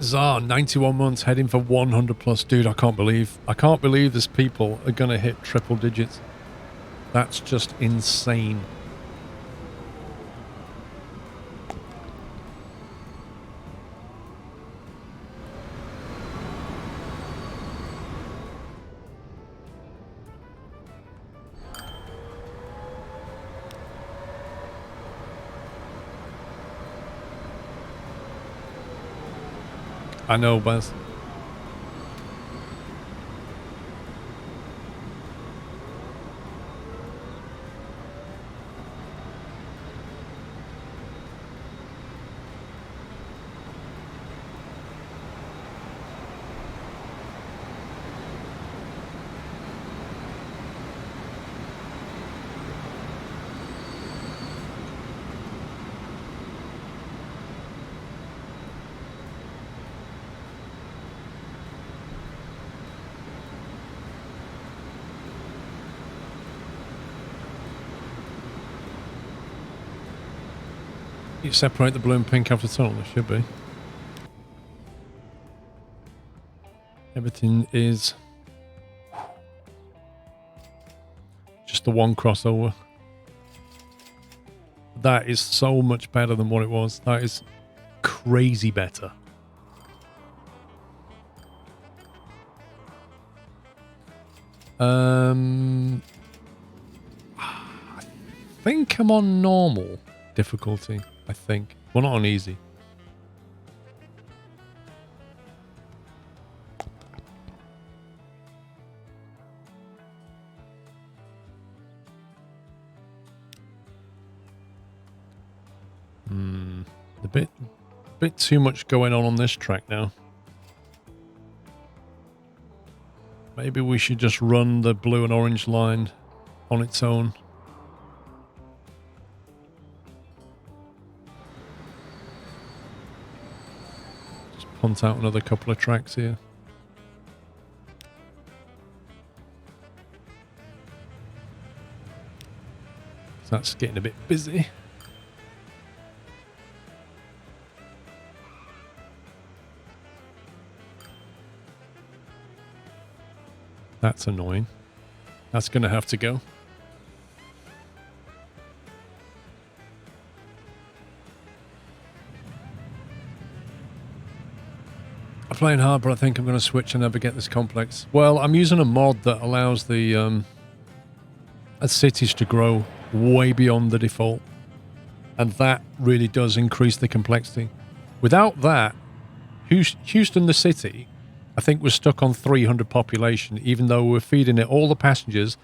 Czar, 91 months, heading for 100 plus. Dude, I can't believe this people are going to hit triple digits. That's just insane. I know, Baz. You separate the blue and pink after tunnel, there should be. Everything is just the one crossover. That is so much better than what it was. That is crazy better. I think I'm on normal difficulty. I think. Well, not on easy. A bit too much going on this track now. Maybe we should just run the blue and orange line on its own. Punt out another couple of tracks here. That's getting a bit busy. That's annoying. That's going to have to go. I'm playing hard, but I think I'm going to switch and never get this complex. Well, I'm using a mod that allows the cities to grow way beyond the default. And that really does increase the complexity. Without that, Houston, the city, I think was stuck on 300 population, even though we were feeding it all the passengers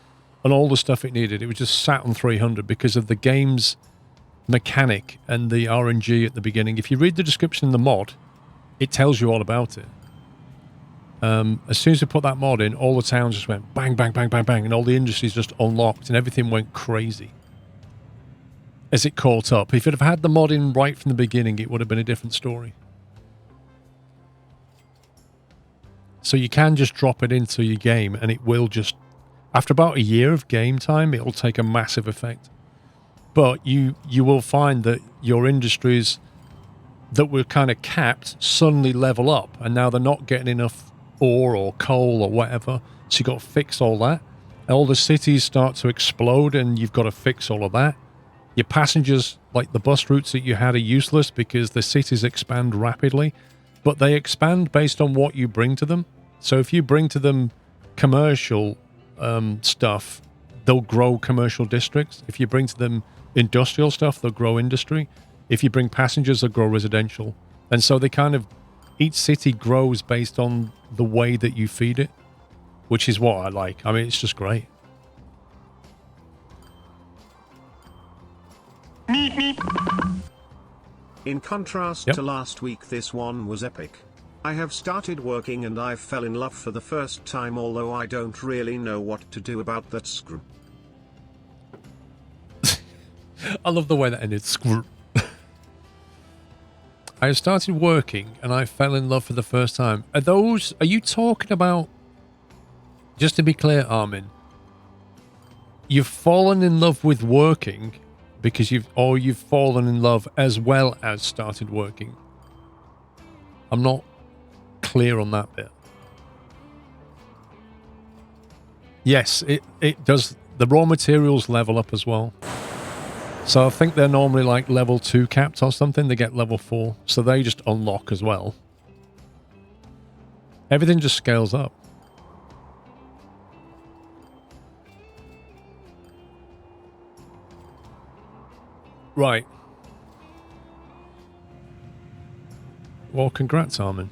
and all the stuff it needed. It was just sat on 300 because of the game's mechanic and the RNG at the beginning. If you read the description in the mod, it tells you all about it. As soon as we put that mod in, all the towns just went bang, bang, bang, bang, bang, and all the industries just unlocked, and everything went crazy as it caught up. If it had had the mod in right from the beginning, it would have been a different story. So you can just drop it into your game, and it will just, after about a year of game time, it will take a massive effect. But you will find that your industries that were kind of capped suddenly level up, and now they're not getting enough ore or coal or whatever, so you've got to fix all that. All the cities start to explode, and you've got to fix all of that. Your passengers, like the bus routes that you had, are useless because the cities expand rapidly, but they expand based on what you bring to them. So if you bring to them commercial stuff, they'll grow commercial districts. If you bring to them industrial stuff, they'll grow industry. If you bring passengers, they'll grow residential. And so they kind of, each city grows based on the way that you feed it, which is what I like. I mean, it's just great. In contrast to last week, this one was epic. I have started working and I fell in love for the first time, although I don't really know what to do about that screw. I love the way that ended. Screw. I started working and I fell in love for the first time. Are you talking about, just to be clear, Armin, you've fallen in love with working because you've fallen in love as well as started working? I'm not clear on that bit. Yes, it does. The raw materials level up as well. So I think they're normally like level 2 capped or something. They get level 4. So they just unlock as well. Everything just scales up. Right. Well, congrats, Armin.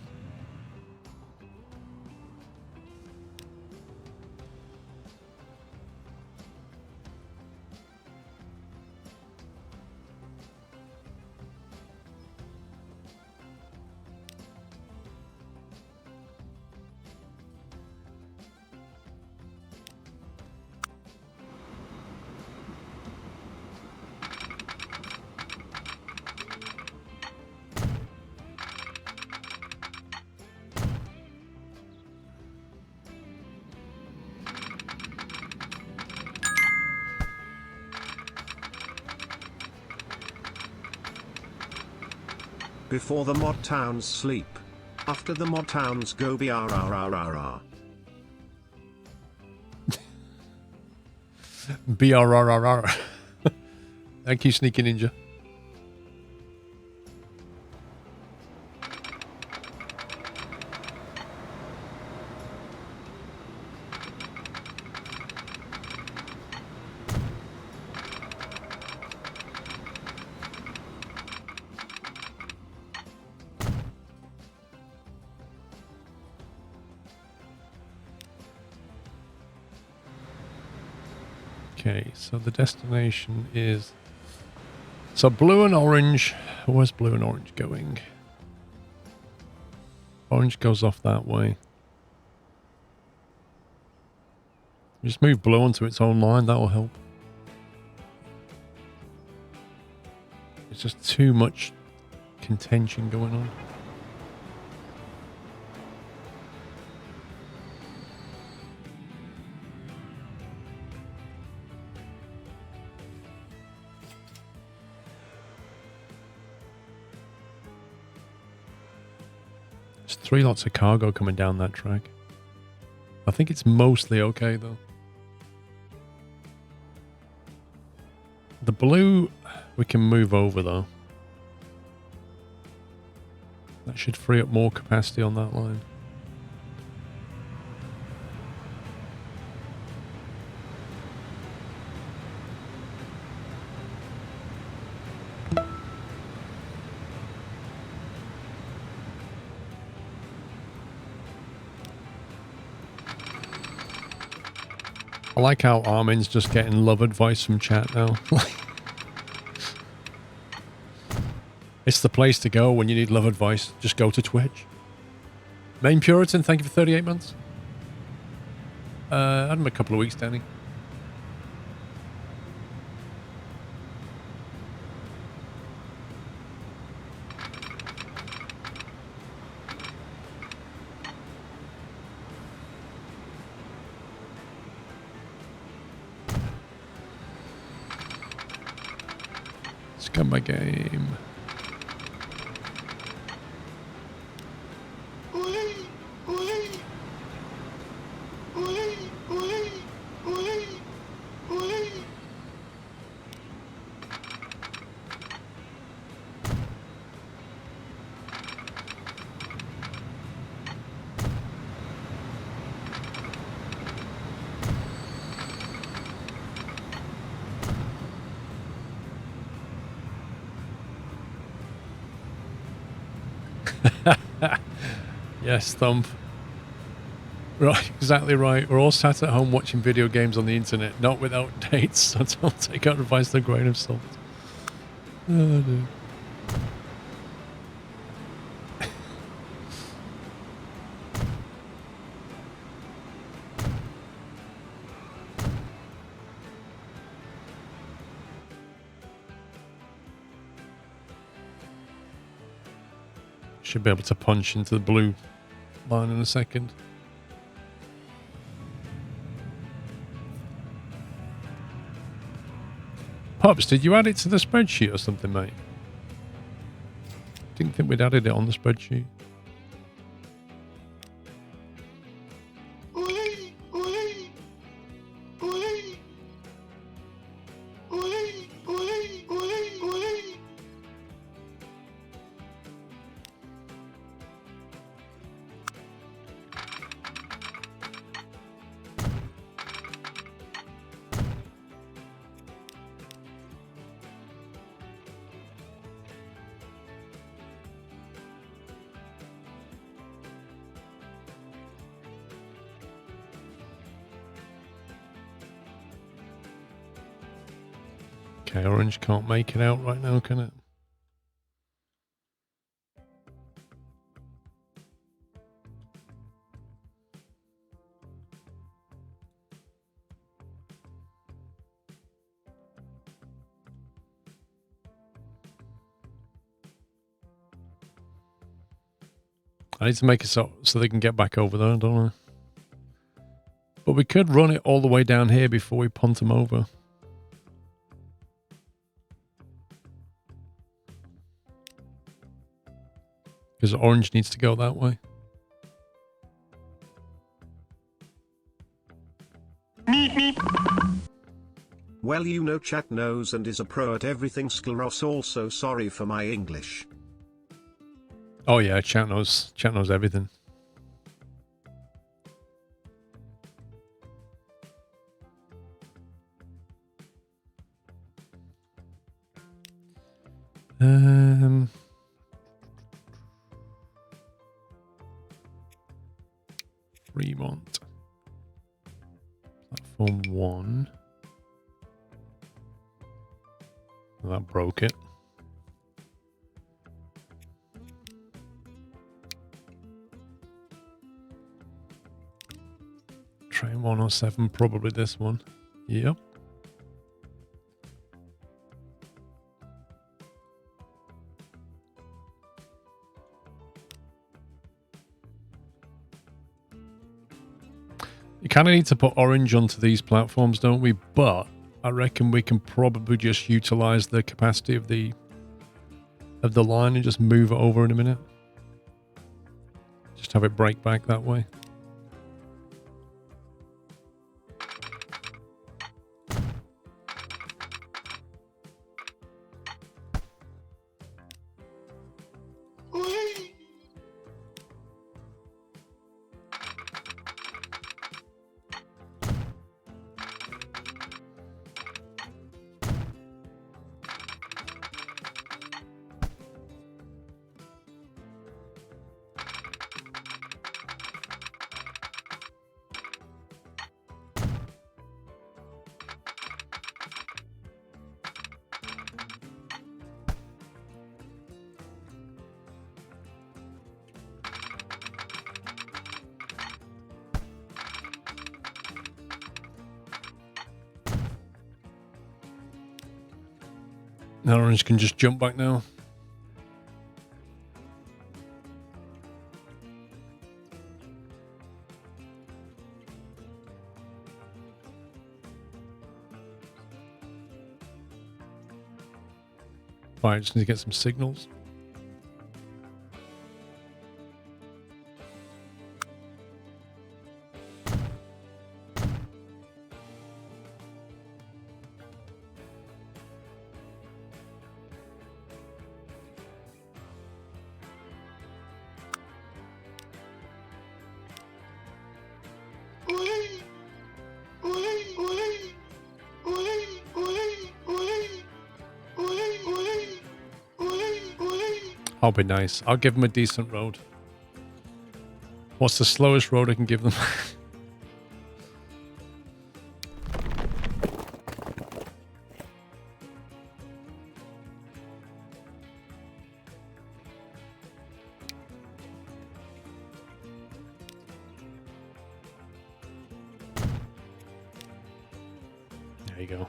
Before the mod towns sleep. After the mod towns go BRRRRR. BRRRR. Thank you, Sneaky Ninja. Okay, so the destination is... So blue and orange. Where's blue and orange going? Orange goes off that way. Just move blue onto its own line, that will help. It's just too much contention going on. There's 3 lots of cargo coming down that track. I think it's mostly okay though. The blue we can move over though. That should free up more capacity on that line. I like how Armin's just getting love advice from chat now. It's the place to go when you need love advice. Just go to Twitch. Main Puritan, thank you for 38 months. I had him a couple of weeks, Danny. Come my game. Yes, Thump. Right, exactly right. We're all sat at home watching video games on the internet, not without dates, so don't take our advice with a grain of salt. Oh, no. Should be able to punch into the blue line in a second. Pops, did you add it to the spreadsheet or something, mate? Didn't think we'd added it on the spreadsheet. Okay, orange can't make it out right now, can it? I need to make it so they can get back over there, don't I? But we could run it all the way down here before we punt them over. Because orange needs to go that way. Well, you know, chat knows and is a pro at everything. Scleros also sorry for my English. Oh yeah, chat knows everything. Fremont. Platform 1. That broke it. Train 107, probably this one. Yep. You kind of need to put orange onto these platforms, don't we? But I reckon we can probably just utilize the capacity of the line and just move it over in a minute. Just have it break back that way. Now orange can just jump back now. Fine, just need to get some signals. I'll be nice. I'll give them a decent road. What's the slowest road I can give them? There you go.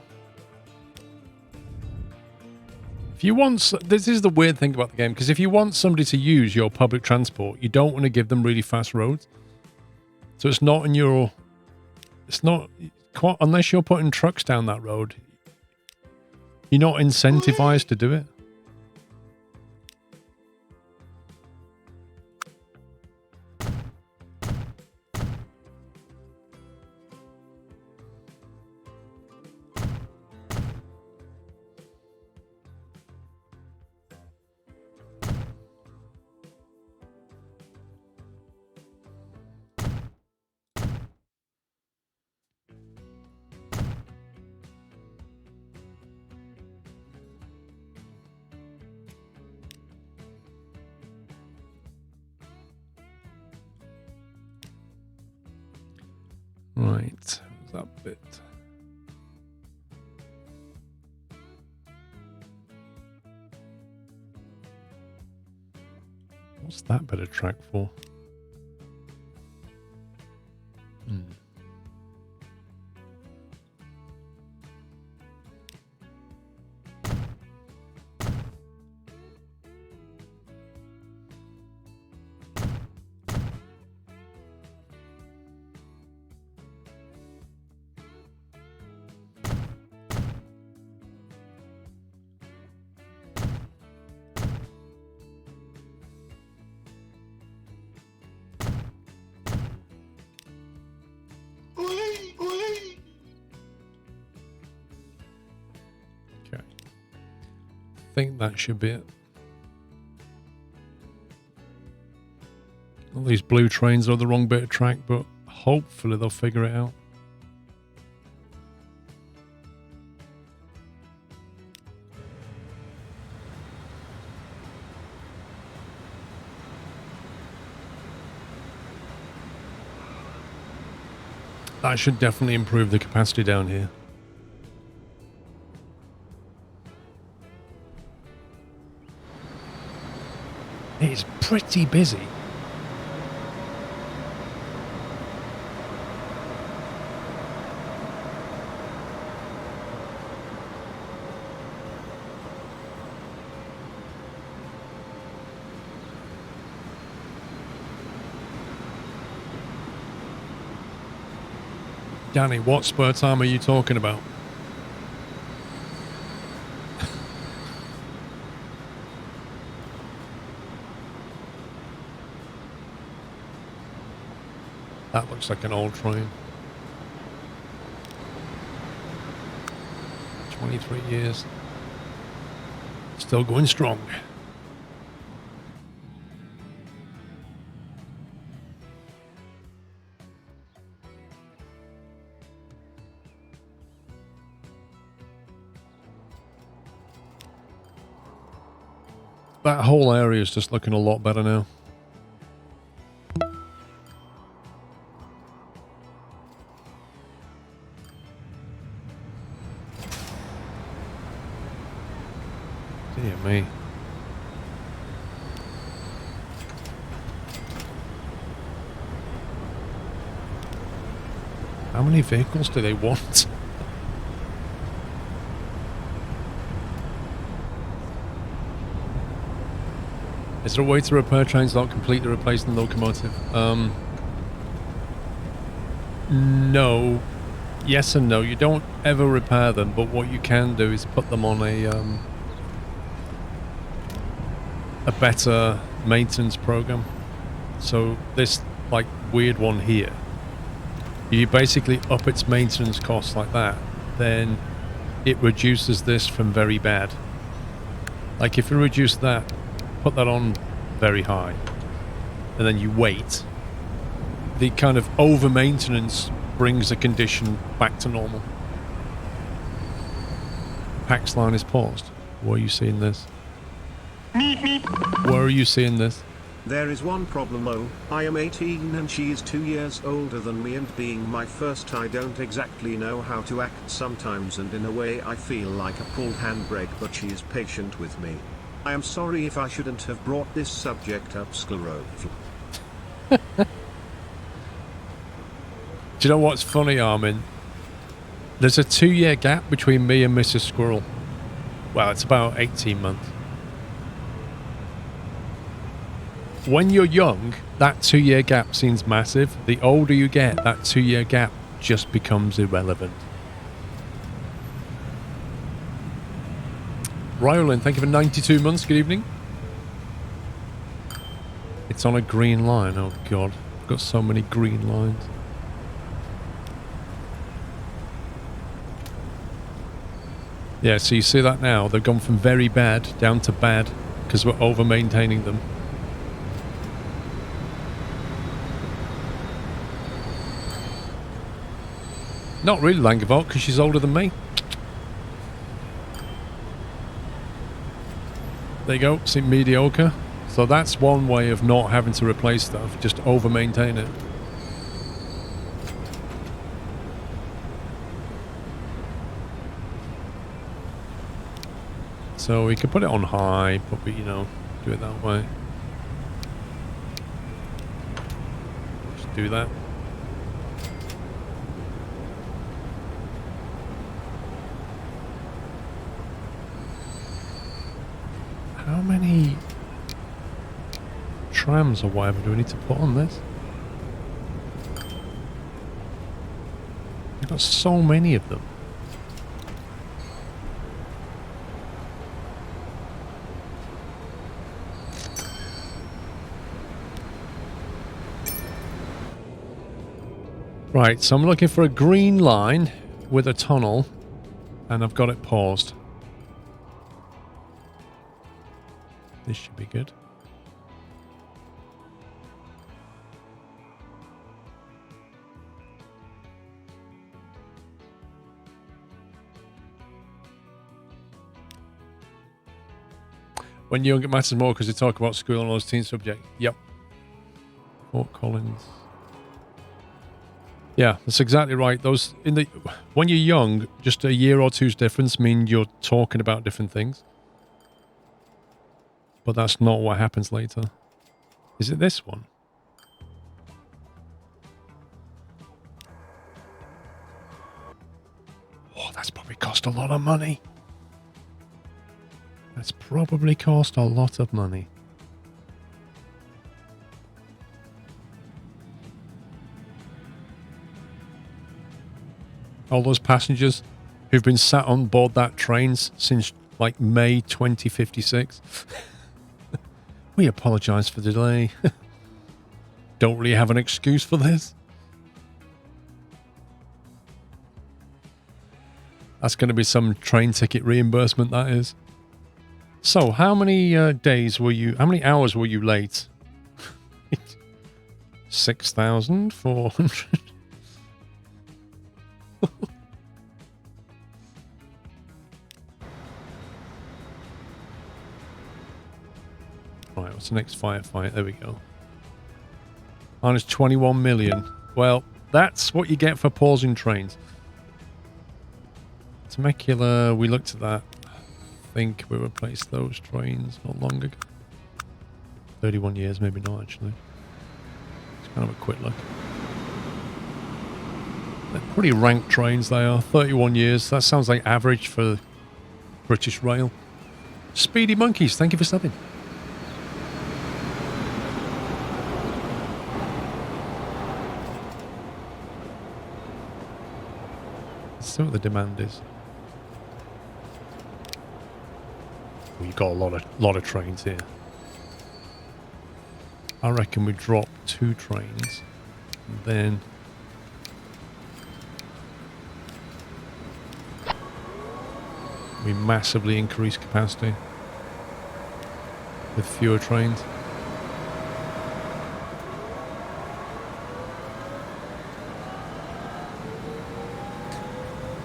If you want, this is the weird thing about the game, because if you want somebody to use your public transport, you don't want to give them really fast roads. So it's not in your, it's not, unless you're putting trucks down that road, you're not incentivized to do it. Right, that bit. What's that bit of track for? I think that should be it. All these blue trains are the wrong bit of track, but hopefully they'll figure it out. That should definitely improve the capacity down here. It's pretty busy. Danny, what spur time are you talking about? That looks like an old train. 23 years. Still going strong. That whole area is just looking a lot better now. Dear me. How many vehicles do they want? Is there a way to repair trains not completely replacing the locomotive? No. Yes and no. You don't ever repair them, but what you can do is put them on a better maintenance program. So this like weird one here, you basically up its maintenance costs like that, then it reduces this from very bad. Like if you reduce that, put that on very high, and then you wait, the kind of over maintenance brings the condition back to normal. Pax line is paused. Where are you seeing this? Where are you seeing this? There is one problem though. I am 18 and she is 2 years older than me, and being my first I don't exactly know how to act sometimes, and in a way I feel like a pulled handbrake, but she is patient with me. I am sorry if I shouldn't have brought this subject up, SquirrelPlus. Do you know what's funny, Armin? There's a 2-year gap between me and Mrs. Squirrel. Well, it's about 18 months. When you're young, that 2-year gap seems massive. The older you get, that 2-year gap just becomes irrelevant. Ryolin, thank you for 92 months. Good evening. It's on a green line. Oh, God. I've got so many green lines. Yeah, so you see that now. They've gone from very bad down to bad because we're over-maintaining them. Not really Langevalt, because she's older than me. There you go, see, mediocre. So that's one way of not having to replace stuff, just over-maintain it. So we could put it on high, but we, you know, do it that way. do that. How many trams or whatever do we need to put on this? We've got so many of them. Right, so I'm looking for a green line with a tunnel, and I've got it paused. This should be good. When young, it matters more because they talk about school and all those teen subject. Yep. Fort Collins. Yeah, that's exactly right. Those when you're young, just a year or two's difference mean you're talking about different things. But that's not what happens later. Is it this one? Oh, that's probably cost a lot of money. That's probably cost a lot of money. All those passengers who've been sat on board that train since like May 2056. We apologise for the delay. Don't really have an excuse for this. That's going to be some train ticket reimbursement, that is. So, how many how many hours were you late? 6,400. Right, what's the next firefight? There we go. Minus 21 million. Well, that's what you get for pausing trains. Temecula, we looked at that. I think we replaced those trains not long ago. 31 years, maybe not actually. It's kind of a quick look. They're pretty ranked trains they are. 31 years. That sounds like average for British Rail. Speedy Monkeys, thank you for stopping. Let's see what the demand is. We've got a lot of trains here. I reckon we drop 2 trains and then we massively increase capacity with fewer trains.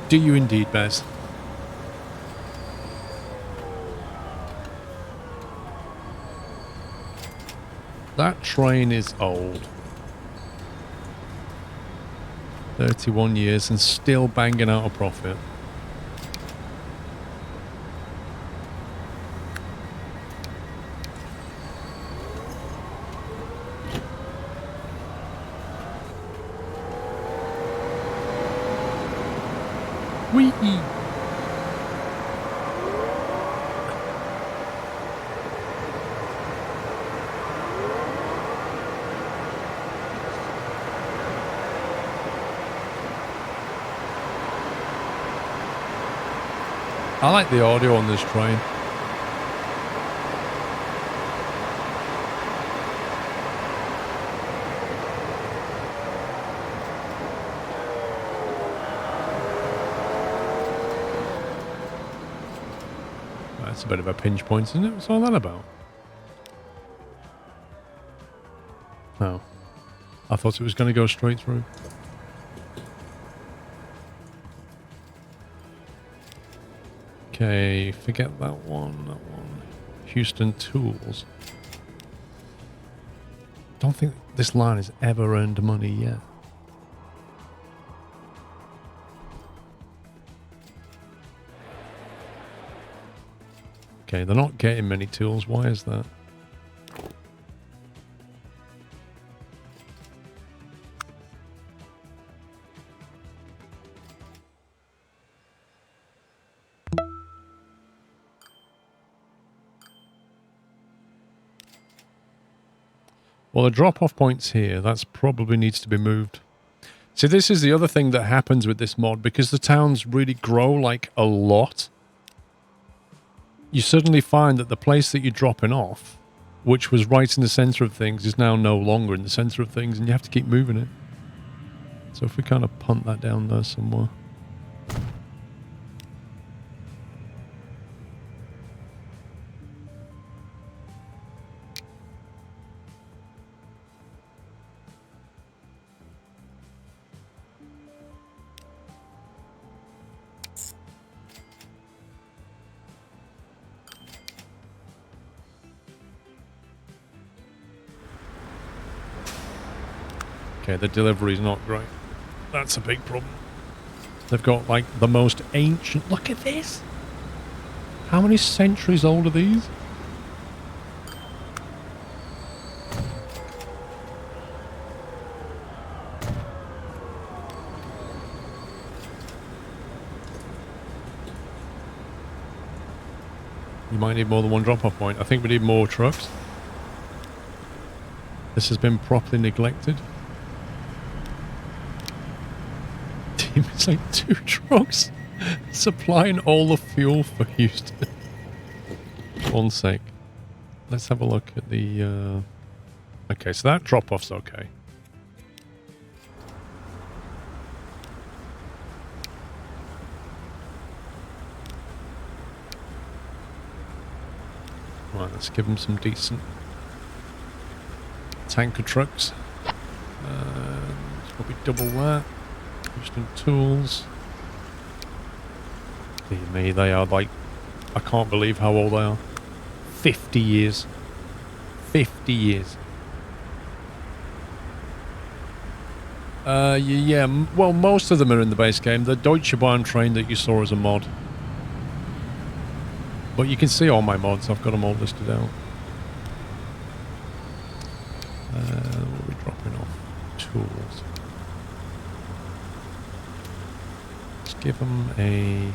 Do you indeed, Bez? That train is old. 31 years and still banging out a profit. Whee! I like the audio on this train. That's a bit of a pinch point, isn't it? What's all that about? Oh. I thought it was going to go straight through. Okay, forget that one. Houston Tools. Don't think this line has ever earned money yet. Okay, they're not getting many tools. Why is that? Well, the drop-off point's here. That's probably needs to be moved. See, this is the other thing that happens with this mod. Because the towns really grow, like, a lot, you suddenly find that the place that you're dropping off, which was right in the center of things, is now no longer in the center of things, and you have to keep moving it. So if we kind of punt that down there somewhere. Okay, the delivery's not great. That's a big problem. They've got, like, the most ancient... Look at this! How many centuries old are these? You might need more than one drop-off point. I think we need more trucks. This has been properly neglected. It's like 2 trucks supplying all the fuel for Houston. One sec. Let's have a look at the... Okay, so that drop-off's okay. Right, let's give them some decent tanker trucks. Let's probably double that. Houston tools. Dear me, they are like... I can't believe how old they are. 50 years. 50 years. Yeah, well, most of them are in the base game. The Deutsche Bahn train that you saw as a mod. But you can see all my mods. I've got them all listed out. What are we dropping off? Tools. Let's give them a...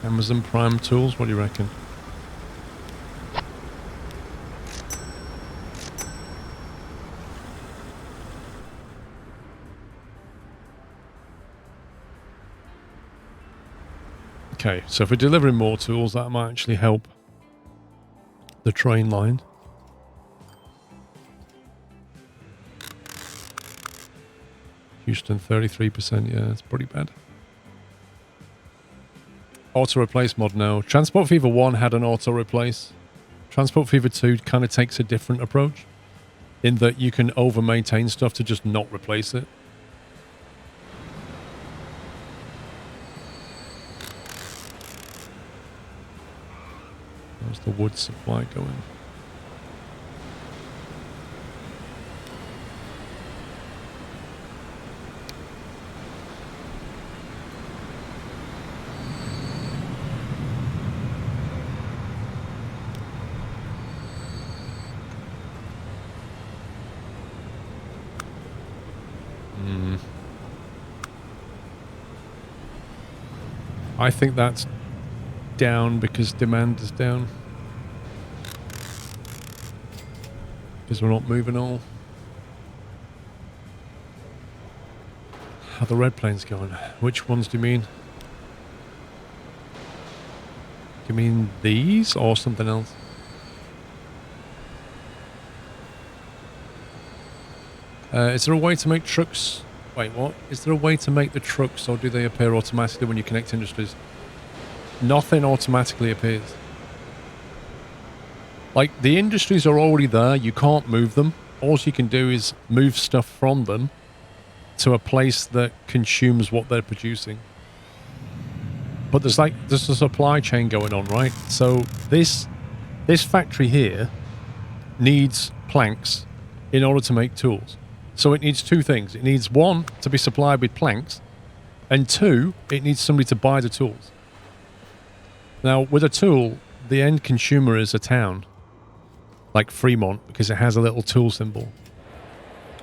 Amazon Prime tools, what do you reckon? Okay, so if we're delivering more tools, that might actually help the train line. Houston, 33%, yeah, it's pretty bad. Auto-replace mod now. Transport Fever 1 had an auto-replace. Transport Fever 2 kind of takes a different approach, in that you can over-maintain stuff to just not replace it. How's the wood supply going? I think that's down because demand is down. Because we're not moving all. How are the red planes going? Which ones do you mean? Do you mean these or something else? Is there a way to make trucks... Wait, what? Is there a way to make the trucks, or do they appear automatically when you connect industries? Nothing automatically appears. Like, the industries are already there. You can't move them. All you can do is move stuff from them to a place that consumes what they're producing. But there's a supply chain going on, right? So this factory here needs planks in order to make tools. So it needs 2 things. It needs 1, to be supplied with planks, and 2, it needs somebody to buy the tools. Now, with a tool, the end consumer is a town, like Fremont, because it has a little tool symbol.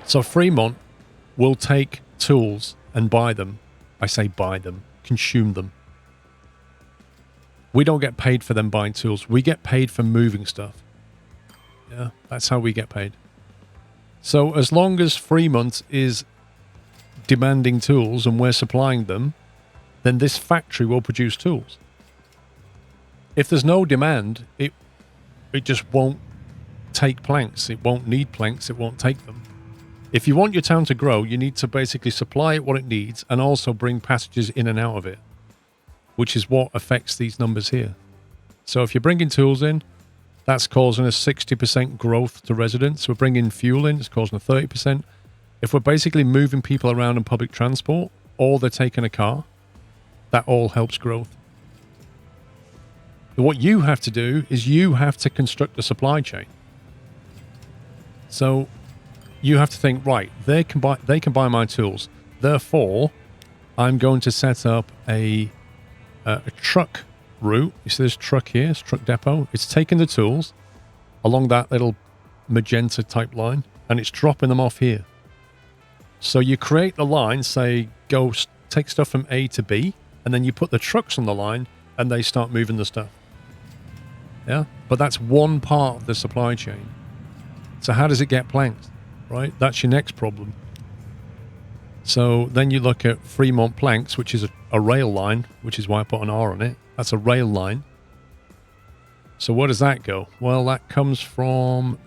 So Fremont will take tools and buy them. I say buy them, consume them. We don't get paid for them buying tools. We get paid for moving stuff. Yeah, that's how we get paid. So as long as Fremont is demanding tools and we're supplying them, then this factory will produce tools. If there's no demand, it just won't take planks. It won't need planks. It won't take them. If you want your town to grow, you need to basically supply it what it needs and also bring passengers in and out of it, which is what affects these numbers here. So if you're bringing tools in, that's causing a 60% growth to residents. We're bringing fuel in, it's causing a 30%. If we're basically moving people around in public transport, or they're taking a car, that all helps growth. What you have to do is you have to construct a supply chain. So you have to think, right, they can buy my tools. Therefore, I'm going to set up a truck route. You see this truck here, it's truck depot. It's taking the tools along that little magenta type line and it's dropping them off here. So you create the line, say, go take stuff from A to B, and then you put the trucks on the line and they start moving the stuff. Yeah, but that's one part of the supply chain. So how does it get planked, right? That's your next problem. So then you look at Fremont Planks, which is a rail line, which is why I put an R on it. That's a rail line. So where does that go? Well, that comes from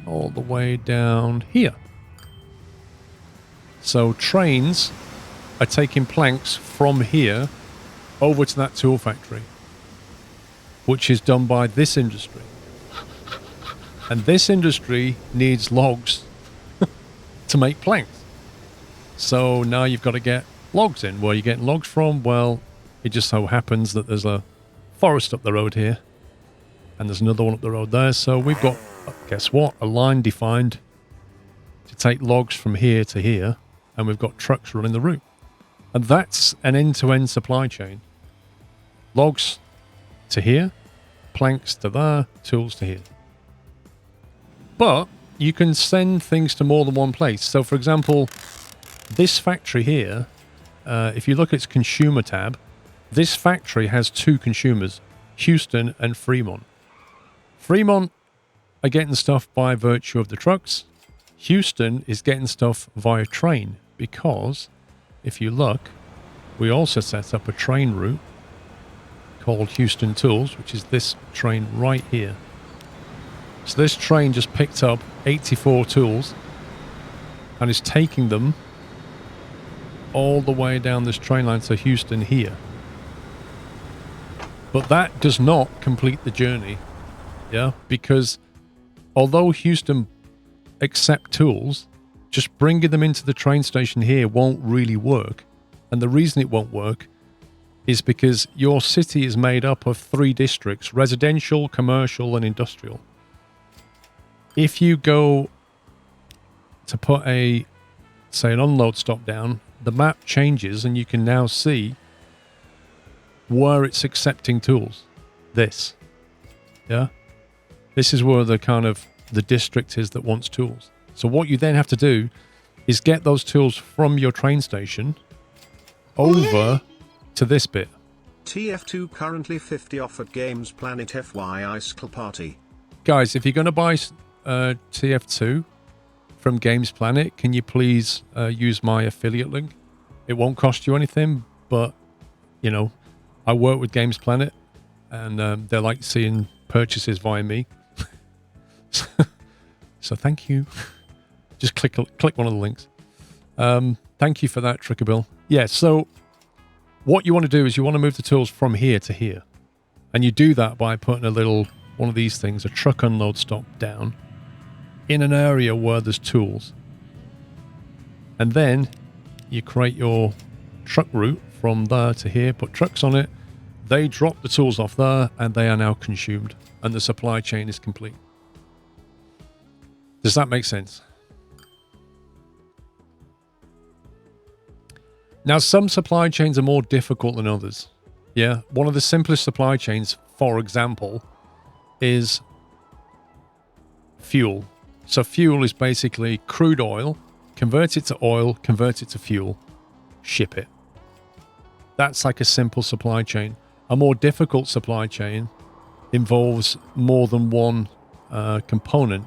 all the way down here. So trains are taking planks from here over to that tool factory, which is done by this industry. And this industry needs logs to make planks. So now you've got to get logs in. Where are you getting logs from? Well, it just so happens that there's a forest up the road here. And there's another one up the road there. So we've got, guess what? A line defined to take logs from here to here. And we've got trucks running the route. And that's an end-to-end supply chain. Logs to here, planks to there, tools to here. But you can send things to more than one place. So, for example, this factory here, if you look at its consumer tab, this factory has two consumers, Houston and Fremont. Fremont are getting stuff by virtue of the trucks. Houston is getting stuff via train because, if you look, we also set up a train route called Houston Tools, which is this train right here. So this train just picked up 84 tools and is taking them all the way down this train line to Houston here. But that does not complete the journey, yeah? Because although Houston accept tools, just bringing them into the train station here won't really work. And the reason it won't work is because your city is made up of 3 districts: residential, commercial, and industrial. If you go to put say an unload stop down, the map changes and you can now see where it's accepting tools. This. Yeah? This is where the district is that wants tools. So what you then have to do is get those tools from your train station over to this bit. TF2 currently 50 off at Games Planet FYI Skill Party. Guys, if you're going to buy TF2 from Games Planet, can you please use my affiliate link? It won't cost you anything, but, you know, I work with Games Planet and they like seeing purchases via me. So thank you. Just click one of the links. Thank you for that, Trickabill. Yeah, so what you want to do is you want to move the tools from here to here. And you do that by putting one of these things, a truck unload stop down, in an area where there's tools. And then you create your truck route from there to here, put trucks on it, they drop the tools off there, and they are now consumed. And the supply chain is complete. Does that make sense? Now, some supply chains are more difficult than others. Yeah, one of the simplest supply chains, for example, is fuel. So fuel is basically crude oil, convert it to oil, convert it to fuel, ship it. That's like a simple supply chain. A more difficult supply chain involves more than one component.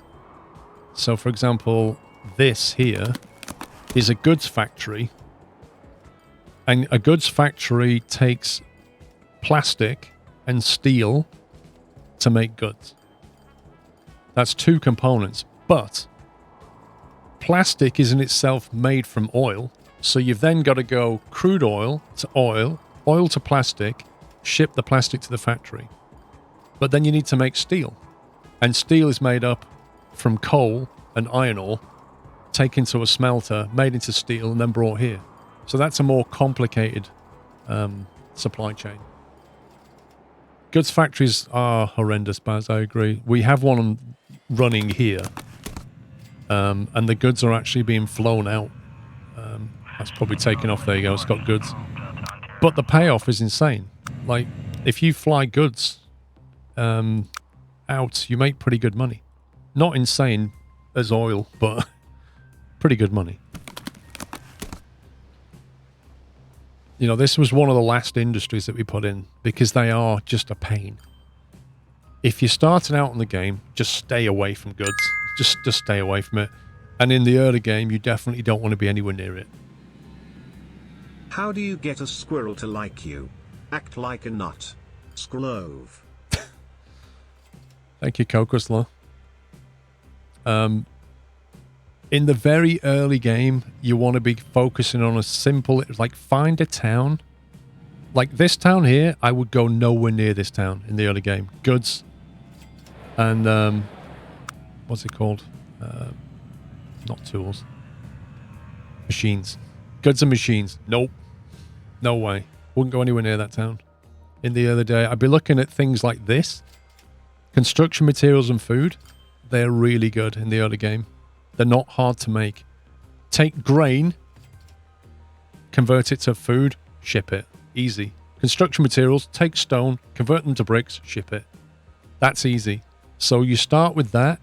So, for example, this here is a goods factory. And a goods factory takes plastic and steel to make goods. That's two components. But plastic is in itself made from oil. So you've then got to go crude oil to oil, oil to plastic, ship the plastic to the factory. But then you need to make steel. And steel is made up from coal and iron ore, taken to a smelter, made into steel, and then brought here. So that's a more complicated supply chain. Goods factories are horrendous, Baz, I agree. We have one running here. And the goods are actually being flown out. That's probably taken off. There you go. It's got goods. But the payoff is insane. Like, if you fly goods out, you make pretty good money. Not insane as oil, but pretty good money. You know, this was one of the last industries that we put in because they are just a pain. If you're starting out in the game, just stay away from goods. Just stay away from it. And in the early game, you definitely don't want to be anywhere near it. How do you get a squirrel to like you? Act like a nut. Squirrelove. Thank you, Kokosla. In the very early game, you want to be focusing on a simple, like, find a town. Like this town here, I would go nowhere near this town in the early game. Goods and, what's it called? Not tools. Machines. Goods and machines. Nope. No way. Wouldn't go anywhere near that town. In the other day, I'd be looking at things like this. Construction materials and food. They're really good in the early game. They're not hard to make. Take grain, convert it to food, ship it. Easy. Construction materials, take stone, convert them to bricks, ship it. That's easy. So you start with that.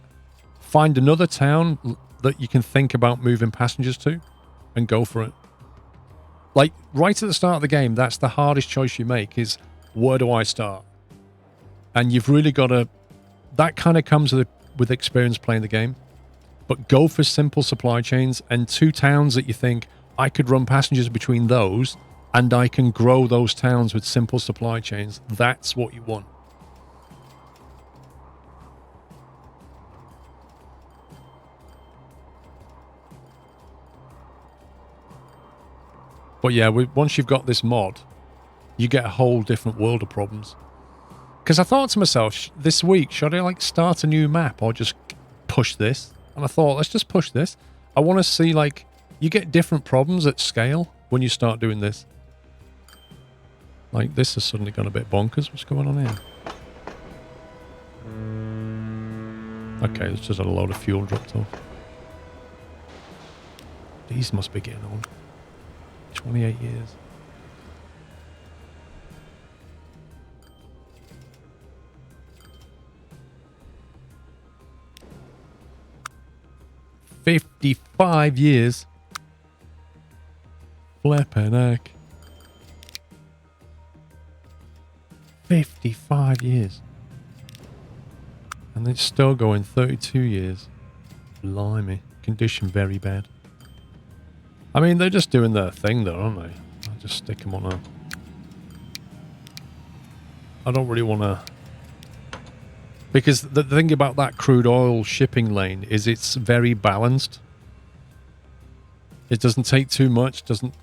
Find another town that you can think about moving passengers to and go for it. Like, right at the start of the game, that's the hardest choice you make is, where do I start? And you've really got to... That kind of comes with experience playing the game. But go for simple supply chains and two towns that you think, I could run passengers between those and I can grow those towns with simple supply chains. That's what you want. But yeah, once you've got this mod, you get a whole different world of problems. Because I thought to myself, this week, should I like start a new map or just push this? And I thought, let's just push this. I want to see, like, you get different problems at scale when you start doing this. Like, this has suddenly gone a bit bonkers. What's going on here? Okay, there's just a load of fuel dropped off. These must be getting on. 28 years. $55 years. Flippin' heck. 55 years. And it's still going 32 years. Blimey. Condition very bad. I mean, they're just doing their thing though, aren't they? I'll just stick them on a... I don't really want to... Because the thing about that crude oil shipping lane is it's very balanced. It doesn't take too much, doesn't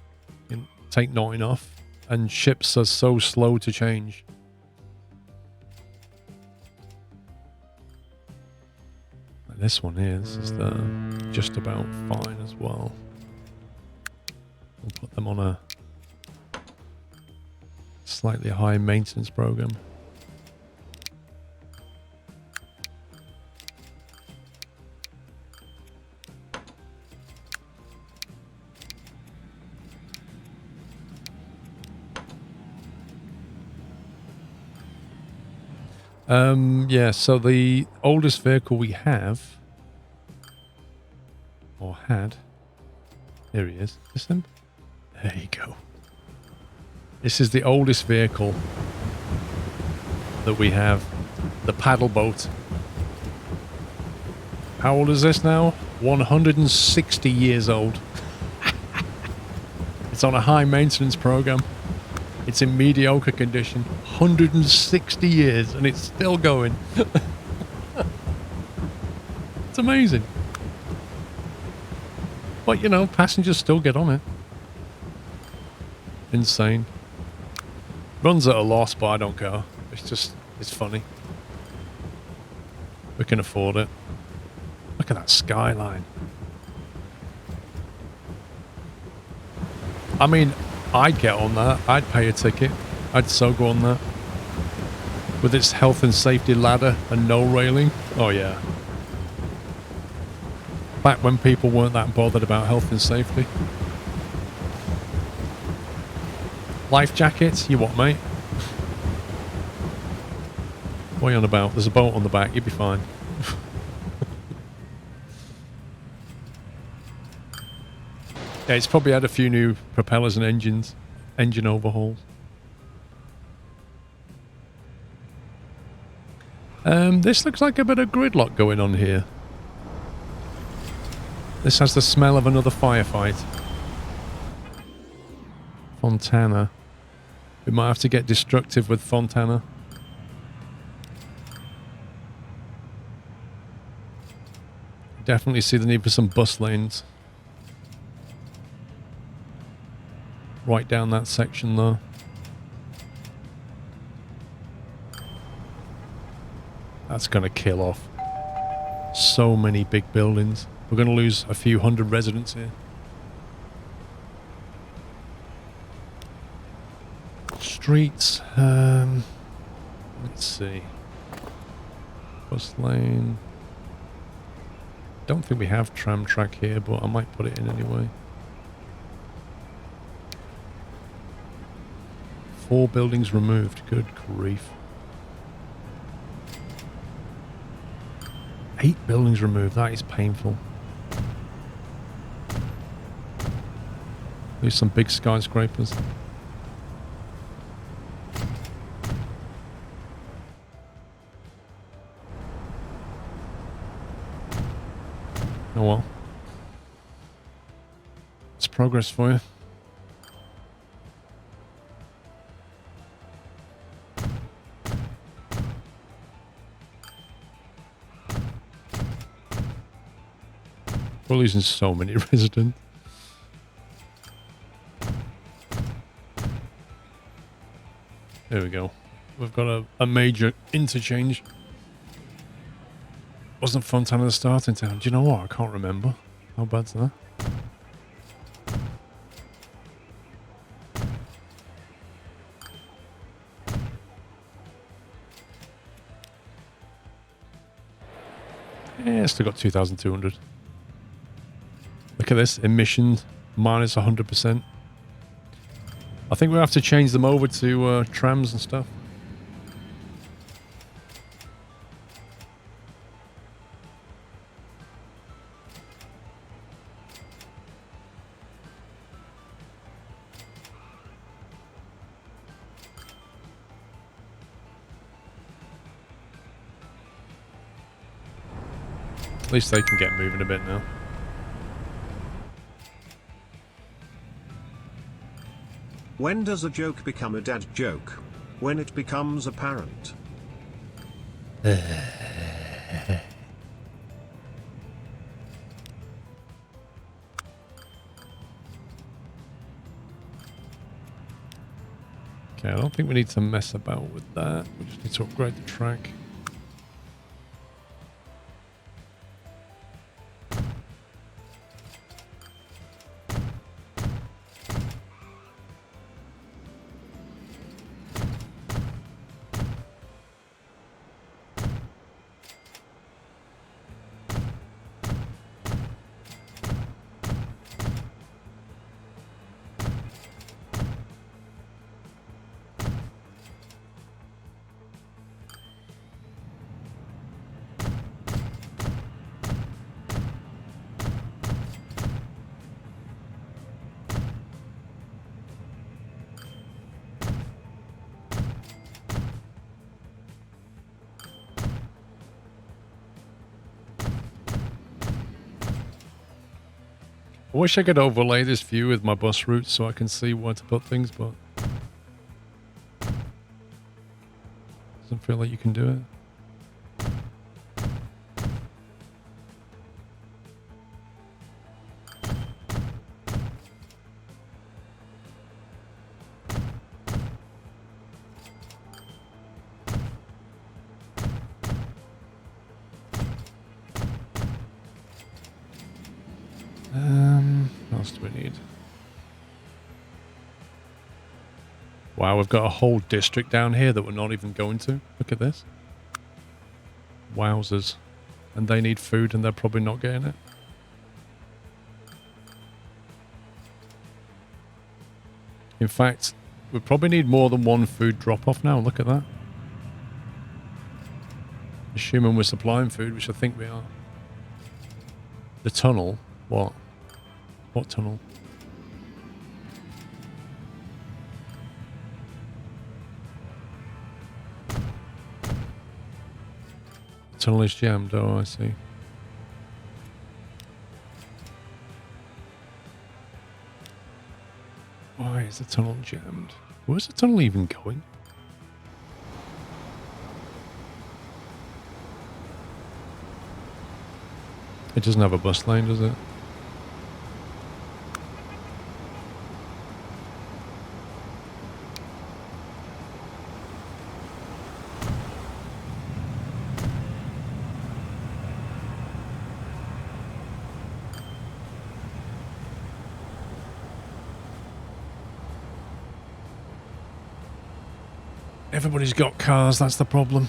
take not enough. And ships are so slow to change. Like this one here, this is just about fine as well. We'll put them on a slightly high maintenance program. Yeah, so the oldest vehicle we have, or had, there he is. Is him? There you go. This is the oldest vehicle that we have. The paddle boat. How old is this now? 160 years old. It's on a high maintenance program. It's in mediocre condition. 160 years and it's still going. It's amazing. But, you know, passengers still get on it. Insane. Runs at a loss, but I don't care. It's funny. We can afford it. Look at that skyline. I mean, I'd get on that. I'd pay a ticket. I'd so go on that. With its health and safety ladder and no railing. Oh, yeah. Back when people weren't that bothered about health and safety. Life jackets? You what, mate? What are you on about? There's a boat on the back. You'll be fine. Yeah, it's probably had a few new propellers and engine overhauls. This looks like a bit of gridlock going on here. This has the smell of another firefight. Fontana. We might have to get destructive with Fontana. Definitely see the need for some bus lanes. Right down that section though. That's going to kill off so many big buildings. We're going to lose a few hundred residents here. Streets. Let's see. Bus lane. Don't think we have tram track here, but I might put it in anyway. 4 buildings removed. Good grief. 8 buildings removed. That is painful. There's some big skyscrapers. Oh well. It's progress for you. We're losing so many residents. There we go. We've got a major interchange. Wasn't Fontana the starting town? Do you know what? I can't remember. How bad's that? Yeah, still got 2,200. Look at this. Emissions minus 100%. I think we'll have to change them over to trams and stuff. At least they can get moving a bit now. When does a joke become a dad joke? When it becomes apparent. Okay, I don't think we need to mess about with that. We just need to upgrade the track. wish I could overlay this view with my bus routes so I can see where to put things, but doesn't feel like you can do it. What else do we need? Wow, we've got a whole district down here that we're not even going to. Look at this. Wowzers. And they need food and they're probably not getting it. In fact, we probably need more than one food drop-off now. Look at that. Assuming we're supplying food, which I think we are. The tunnel? What? What tunnel? The tunnel is jammed. Oh, I see. Why is the tunnel jammed? Where's the tunnel even going? It doesn't have a bus lane, does it? Everybody's got cars, that's the problem.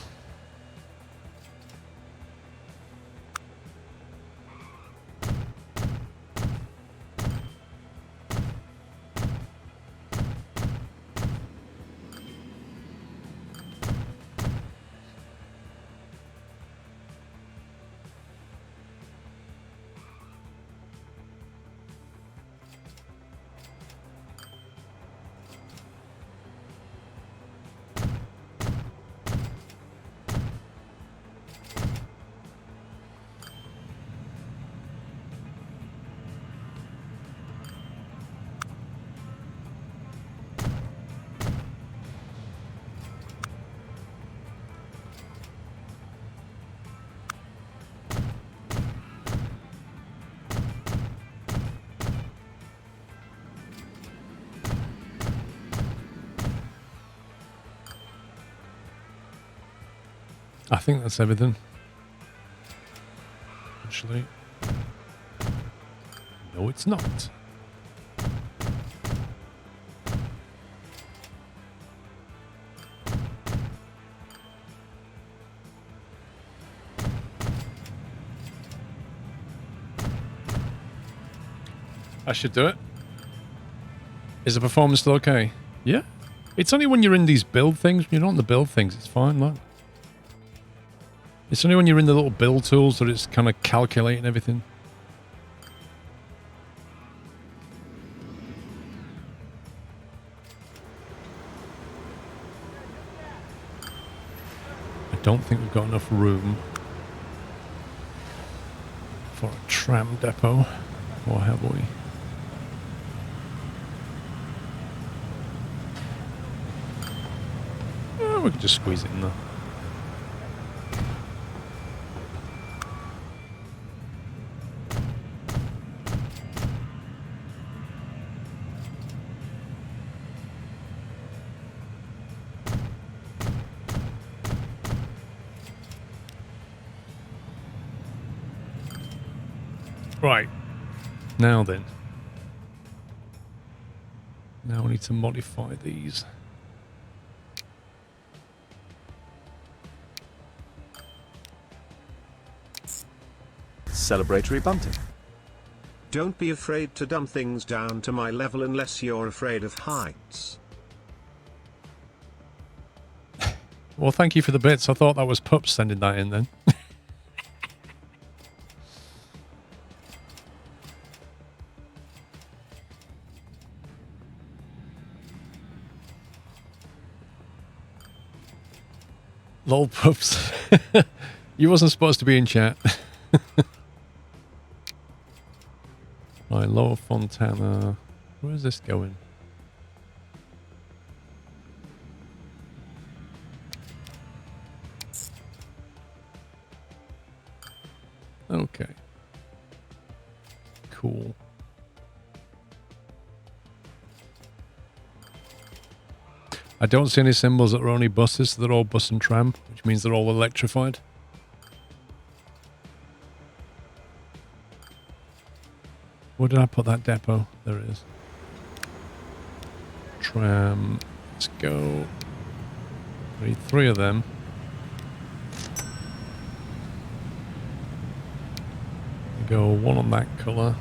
I think that's everything. Actually. No, it's not. I should do it. Is the performance still okay? Yeah. It's only when you're in these build things. When you're not in the build things, it's fine, look. It's only when you're in the little build tools that it's kind of calculating everything. I don't think we've got enough room for a tram depot, or have we? Oh, we could just squeeze it in there. Right. Now then. Now we need to modify these. Celebratory bunting. Don't be afraid to dumb things down to my level unless you're afraid of heights. Well, thank you for the bits. I thought that was Pups sending that in then. Lol, Pups. You wasn't supposed to be in chat. Right, line, Lower Fontana. Where is this going? Okay. Cool. I don't see any symbols that are only buses, so they're all bus and tram, which means they're all electrified. Where did I put that depot? There it is. Tram. Let's go. Need 3 of them. Go 1 on that colour.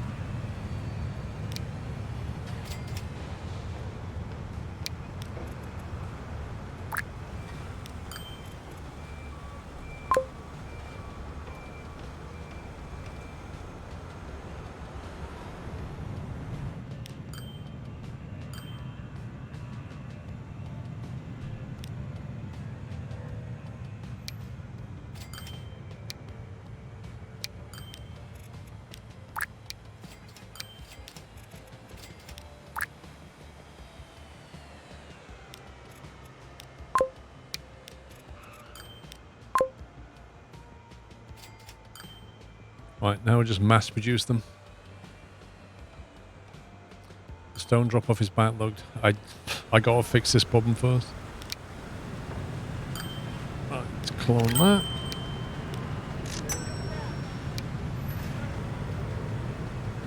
Right, now we just mass produce them. The stone drop off is backlogged. I gotta fix this problem first. Right, let's clone that.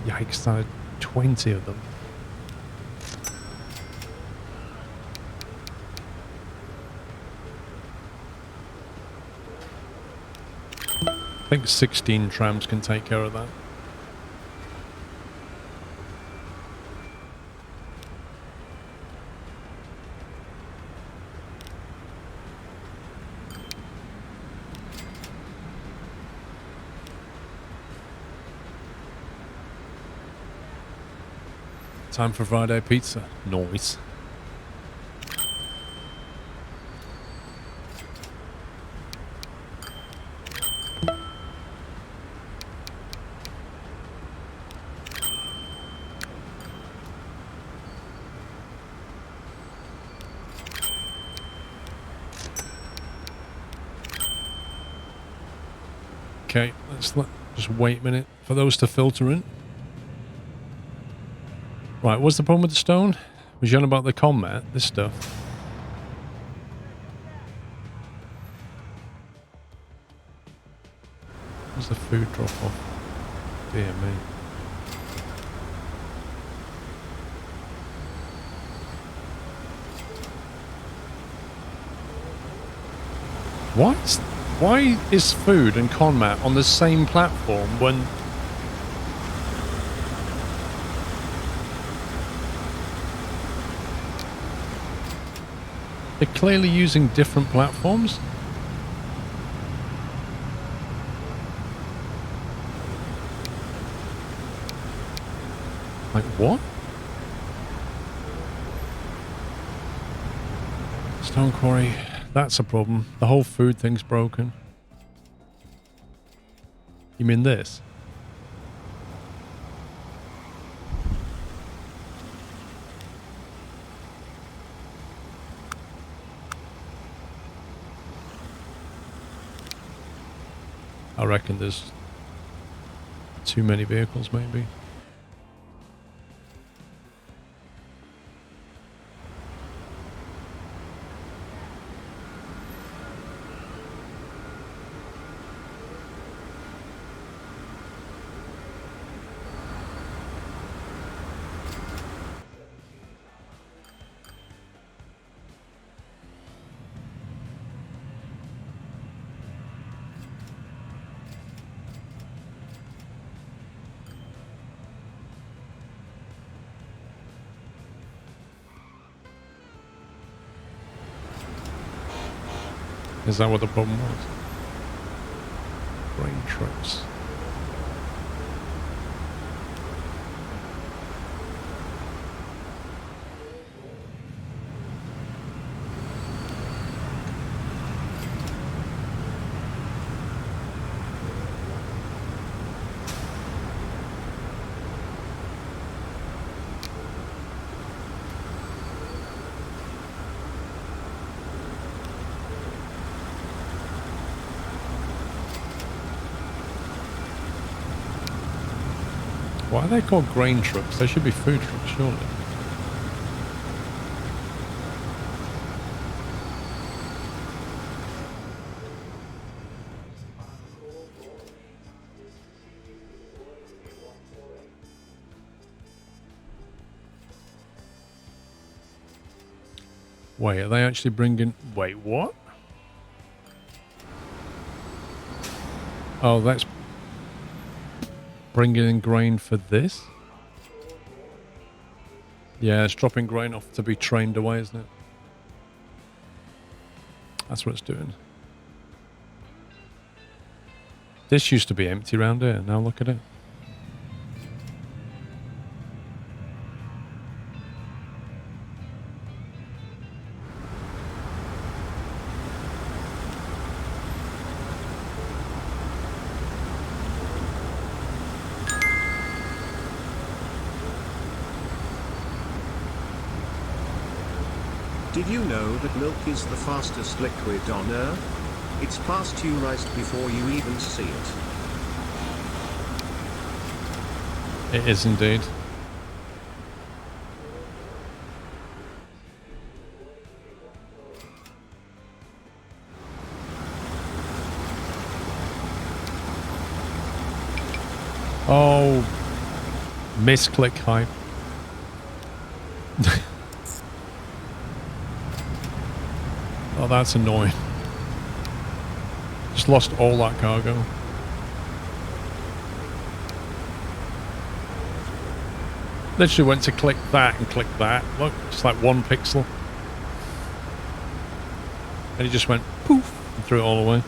Yikes, I had 20 of them. I think 16 trams can take care of that. Time for Friday pizza. Noise. Okay, let's just wait a minute for those to filter in. Right, what's the problem with the stone? Was you on about the combat? This stuff. Where's the food drop off? Dear me. Why is food and combat on the same platform when... They're clearly using different platforms? Like what? Stone quarry. That's a problem. The whole food thing's broken. You mean this? I reckon there's too many vehicles, maybe. Is that what the problem was? Brain trucks. Why are they called grain trucks? They should be food trucks, surely. Wait, are they actually bringing... Wait, what? Oh, that's bringing in grain for this? Yeah, it's dropping grain off to be trained away, isn't it? That's what it's doing. This used to be empty around here. Now look at it. Did you know that milk is the fastest liquid on Earth? It's pasteurized before you even see it. It is indeed. Oh, misclick hype. Oh, that's annoying. Just lost all that cargo. Literally went to click that and click that. Look, just like 1 pixel. And it just went poof and threw it all away.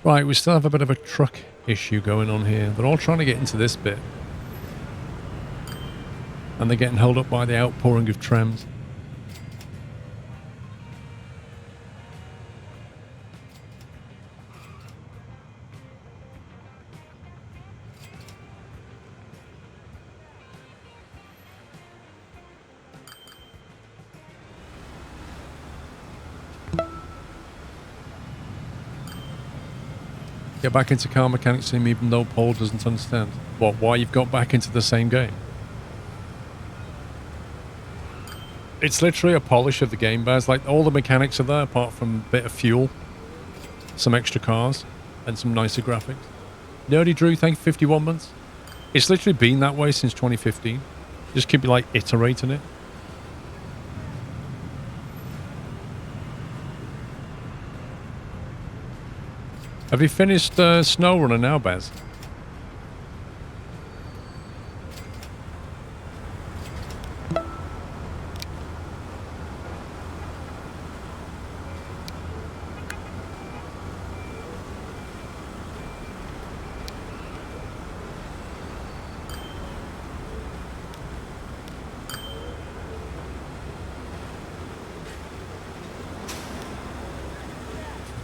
Right, we still have a bit of a truck issue going on here. They're all trying to get into this bit. And they're getting held up by the outpouring of trams. Get back into car mechanics team even though Paul doesn't understand. What, why you've got back into the same game? It's literally a polish of the game, Baz. Like, all the mechanics are there apart from a bit of fuel, some extra cars, and some nicer graphics. Nerdy Drew, thank you, 51 months. It's literally been that way since 2015. Just keep, like, iterating it. Have you finished Snow Runner now, Baz?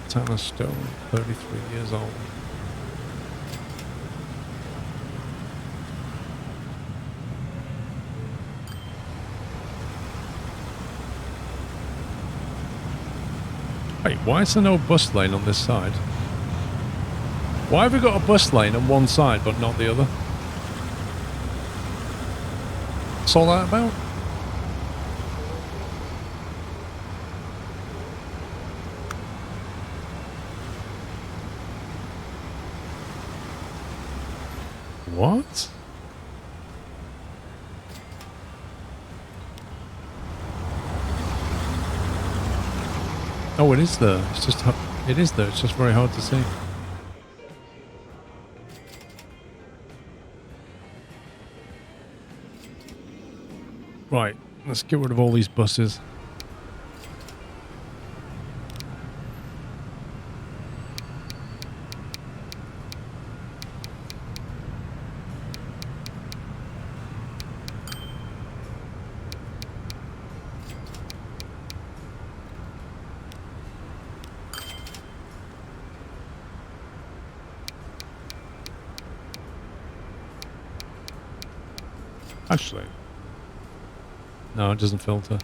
Tanner Stone, 33 years old. Wait, why is there no bus lane on this side? Why have we got a bus lane on one side but not the other? What's all that about? What? Oh, it is there. It's just... It is there. It's just very hard to see. Right. Let's get rid of all these buses. Actually, no, it doesn't filter.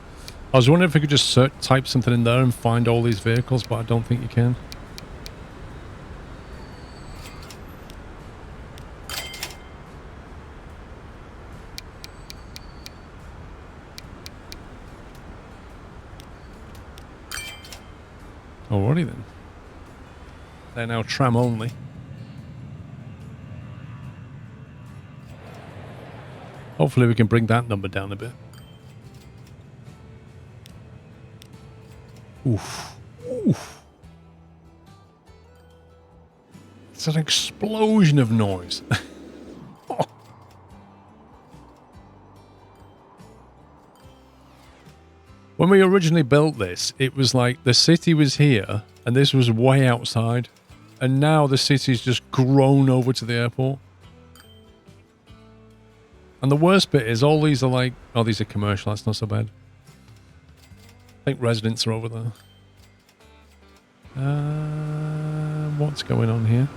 I was wondering if we could just type something in there and find all these vehicles, but I don't think you can. Alrighty then. They're now tram only. Hopefully we can bring that number down a bit. Oof. Oof. It's an explosion of noise. Oh. When we originally built this, it was like the city was here and this was way outside. And now the city's just grown over to the airport. And the worst bit is all these are like... Oh, these are commercial. That's not so bad. I think residents are over there. What's going on here?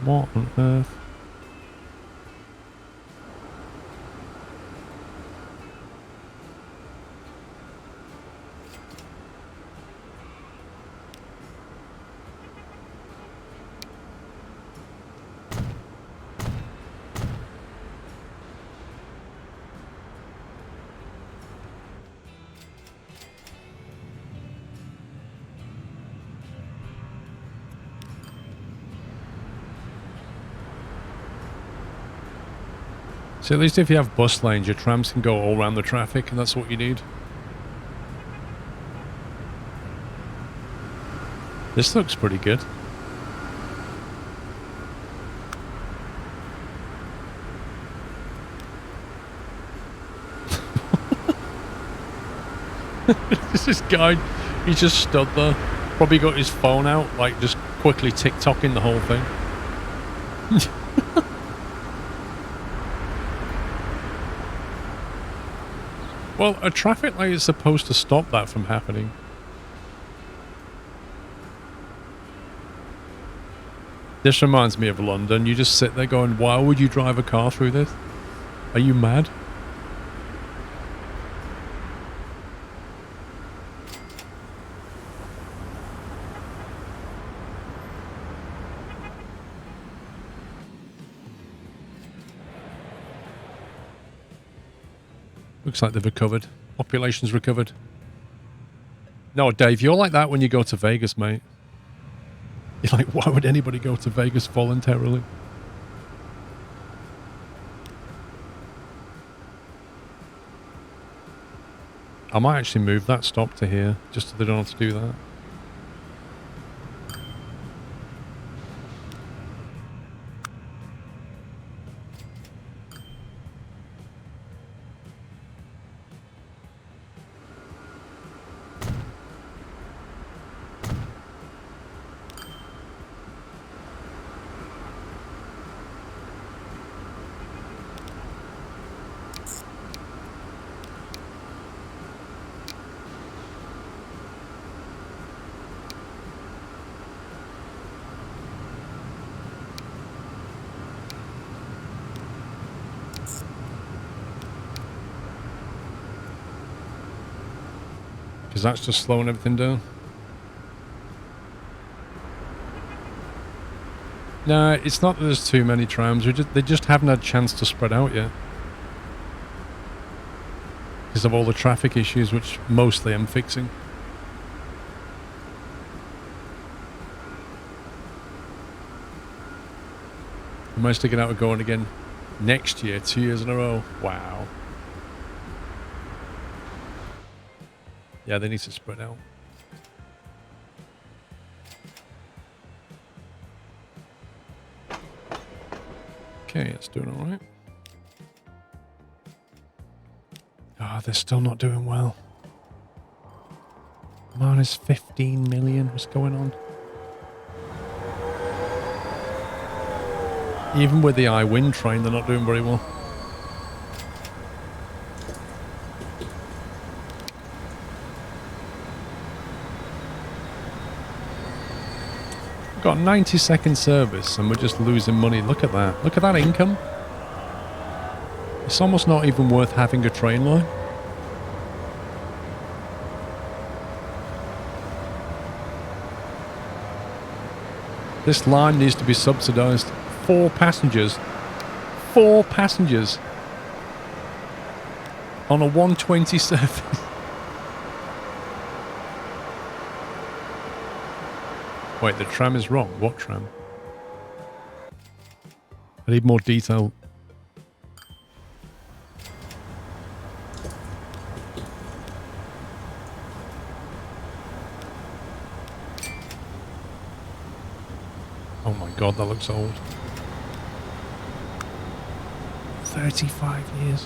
What on earth? So at least if you have bus lanes, your trams can go all around the traffic, and that's what you need. This looks pretty good. This guy, he just stood there. Probably got his phone out, like just quickly TikToking the whole thing. Well, a traffic light is supposed to stop that from happening. This reminds me of London. You just sit there going, why would you drive a car through this? Are you mad? Looks like they've recovered. Population's recovered. No, Dave, you're like that when you go to Vegas, mate. You're like, why would anybody go to Vegas voluntarily? I might actually move that stop to here, just so they don't have to do that. Because that's just slowing everything down. No, it's not that there's too many trams. They just haven't had a chance to spread out yet. Because of all the traffic issues, which mostly I'm fixing. I managed to get out of going again next year, 2 years in a row. Wow. Yeah, they need to spread out. Okay, it's doing all right. Ah, they're still not doing well. Minus 15 million. What's going on? Even with the I-Wind train, they're not doing very well. We've got 90-second service and we're just losing money. Look at that. Look at that income. It's almost not even worth having a train line. This line needs to be subsidized. 4 passengers. 4 passengers. On a 127. Wait, the tram is wrong. What tram? I need more detail. Oh my god, that looks old. 35 years.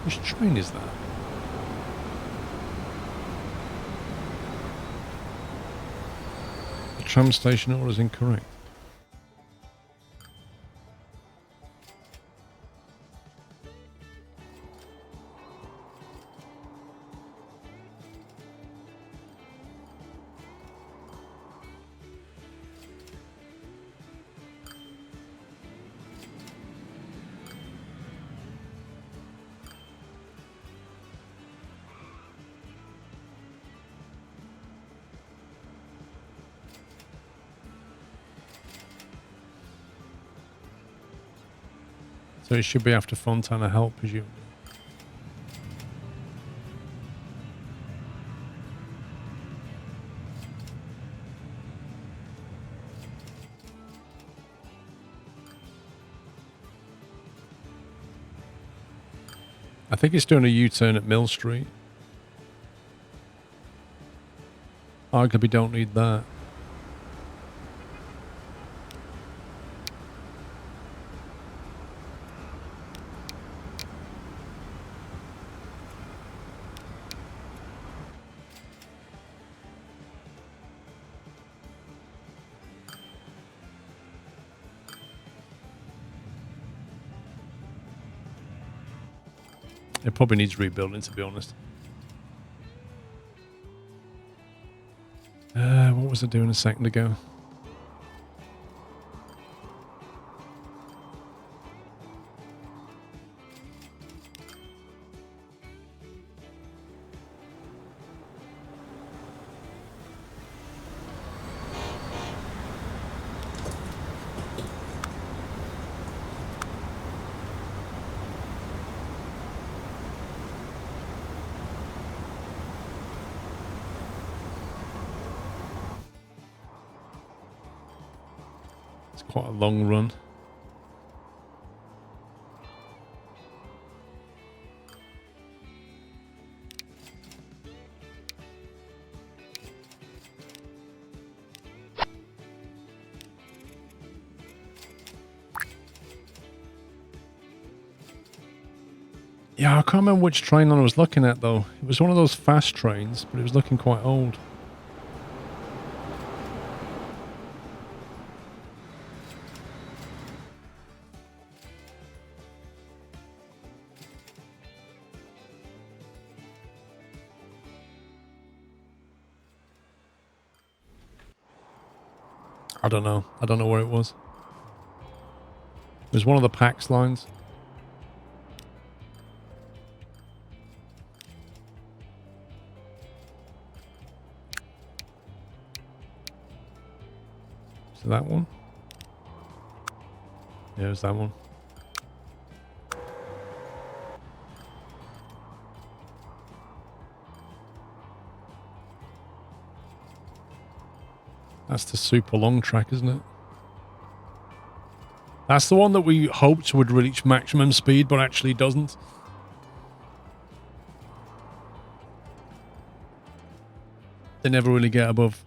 Which train is that? The tram station order is incorrect. So it should be after Fontana Help, presumably. I think it's doing a U-turn at Mill Street. Arguably don't need that. It probably needs rebuilding, to be honest. What was I doing a second ago? Quite a long run. Yeah, I can't remember which train line I was looking at though. It was one of those fast trains, but it was looking quite old. I don't know. I don't know where it was. It was one of the PAX lines. So that one? Yeah, it was that one. That's the super long track, isn't it? That's the one that we hoped would reach maximum speed, but actually doesn't. They never really get above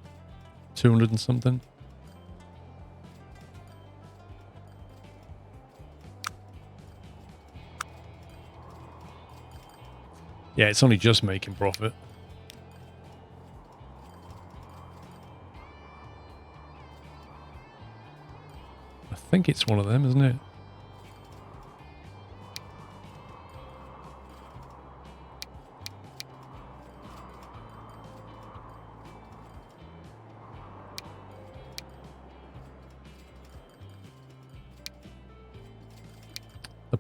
200 and something. Yeah, it's only just making profit. I think it's one of them, isn't it?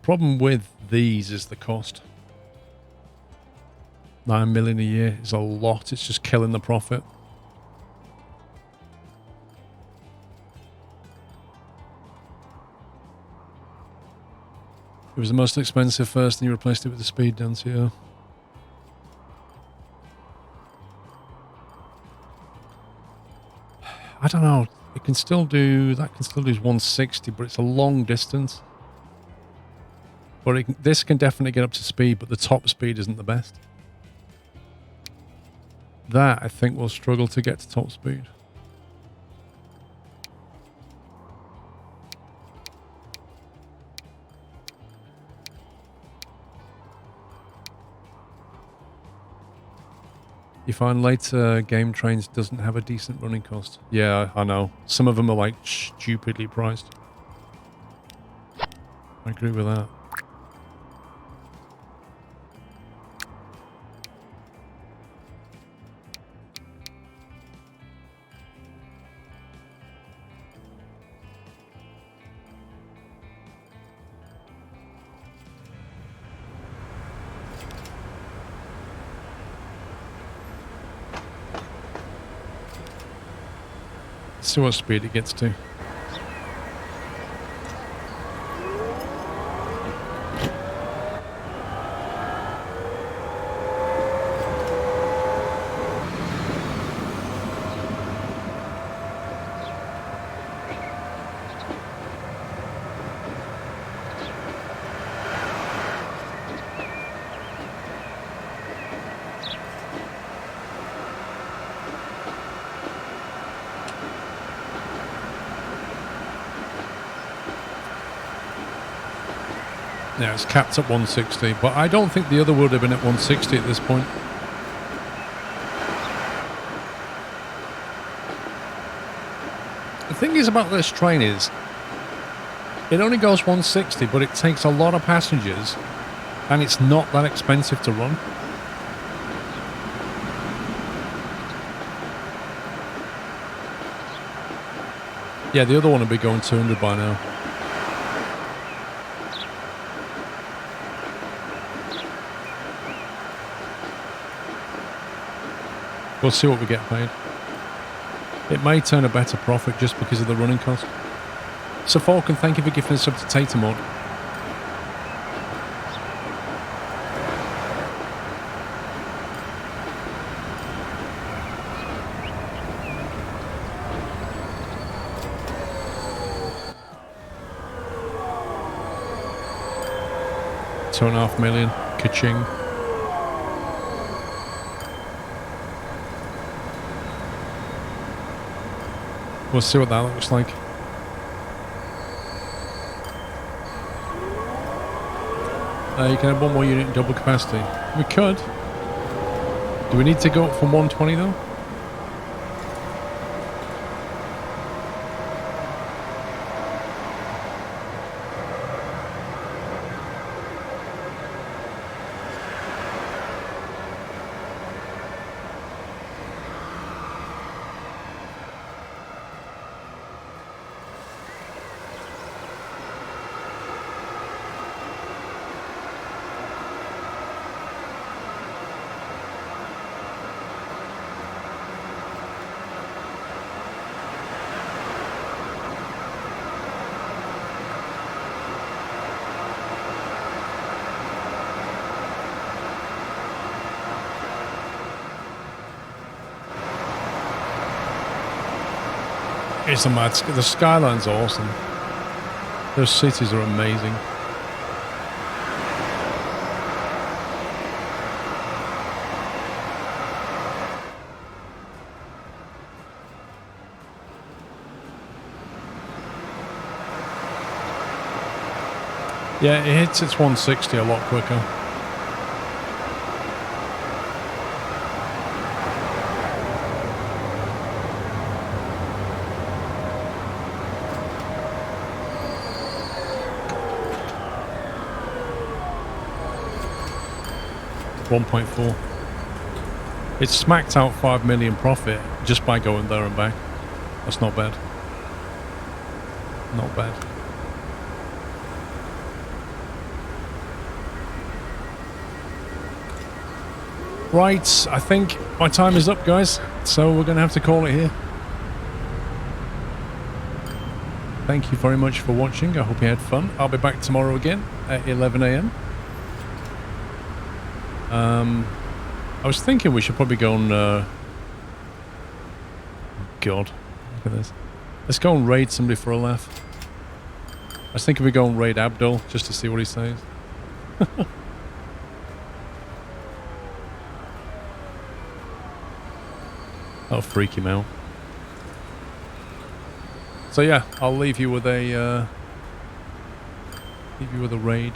problem with these is the cost. 9 million a year is a lot. It's just killing the profit. It was the most expensive first, and you replaced it with the speed dance here. I don't know. It can still do... That can still do 160, but it's a long distance. But this can definitely get up to speed, but the top speed isn't the best. That, I think, will struggle to get to top speed. You find later game trains doesn't have a decent running cost. Yeah, I know. Some of them are like stupidly priced. I agree with that. See what speed it gets to. Yeah, it's capped at 160, but I don't think the other would have been at 160 at this point. The thing is about this train is, it only goes 160, but it takes a lot of passengers, and it's not that expensive to run. Yeah, the other one would be going 200 by now. We'll see what we get paid. It may turn a better profit just because of the running cost. So Falcon, thank you for gifting us up to Tater Mod. $2.5 million. Ka-ching. We'll see what that looks like. You can have one more unit in double capacity. We could. Do we need to go up from 120 though? It's a mad... The skyline's awesome. Those cities are amazing. Yeah, it hits its 160 a lot quicker. $1.4. It smacked out 5 million profit just by going there and back. That's not bad. Not bad. Right, I think my time is up, guys. So we're going to have to call it here. Thank you very much for watching. I hope you had fun. I'll be back tomorrow again at 11 a.m. I was thinking we should probably go and... God, look at this. Let's go and raid somebody for a laugh. I was thinking we go and raid Abdul just to see what he says. That'll freak him out. So yeah, I'll leave you with a raid.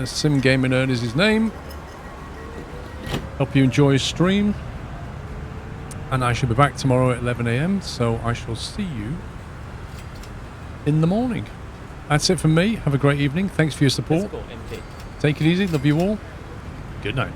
Sim Gamer Nerd is his name. Hope you enjoy his stream. And I shall be back tomorrow at 11 a.m. So I shall see you in the morning. That's it from me. Have a great evening. Thanks for your support. Take it easy. Love you all. Good night.